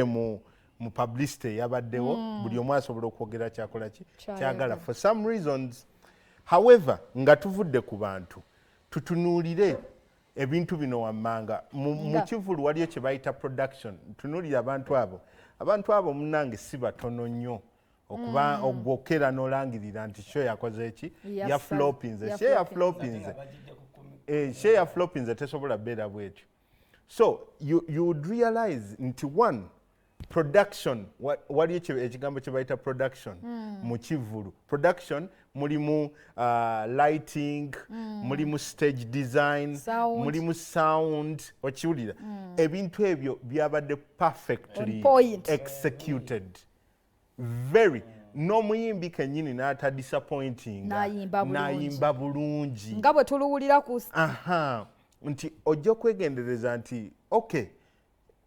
mu publicity yabaddewo buli omu asobola okwogera kyakola ki kyagala for some reasons. However, nga tuvudde ku bantu tutunuulire ebintu bino wammanga mu Kivvulu waliyo kye bayita production. Tunuulire abantu abo munnange si batono nnyo okuba ogwokera n'olangirira nti show yakoze eki yaflopinze show yaflopinze tesobola beera bwetyo. So you would realize nti one production waliyo ekigambo kye bayita production mu Kivvulu. Production mulimu lighting, mulimu stage design, mulimu sound, okiwulira ebintu ebyo byabadde perfectly executed. Very n'omuyimbi kennyini n'ata disappointing n'ayimba bulungi nga bwe tuluwulira ku nti ojja kwegendereza nti okay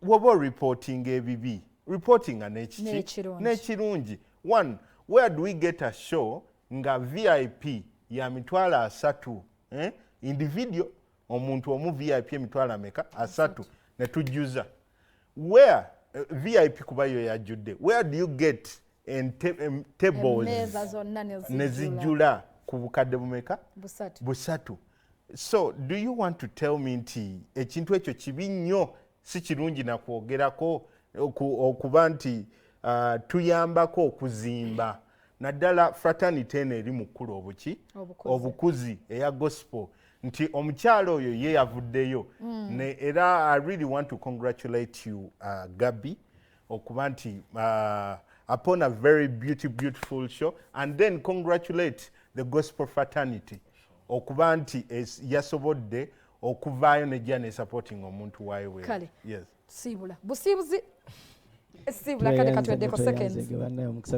woba reporting ebibi reporting n'ekirungi. One, where do we get a show nga VIP ya mitwalo 3 individual omuntu omu VIP emitwalo ameka 3 ne tujjuza where VIP kubayo yajjudde. Where do you get tables nezijjula ku bukadde bumeka busatu? So do you want to tell me nti ekintu ekyo kibi nnyo si kirungi na kwogerako okuba nti tuyambako okuzimba naddala fraternity eno eri mukulu obukuzi eya gospel nti omukyalo oyo ye yavuddeyo era I really want to congratulate you Gabi okuba nti upon a very beautiful show, and then congratulate the gospel fraternity okuba nti yasobodde okuvaayo nejja ne supporting omuntu waayo we. Yes. Sibula busibuzi esibula kale katweddeko seconds.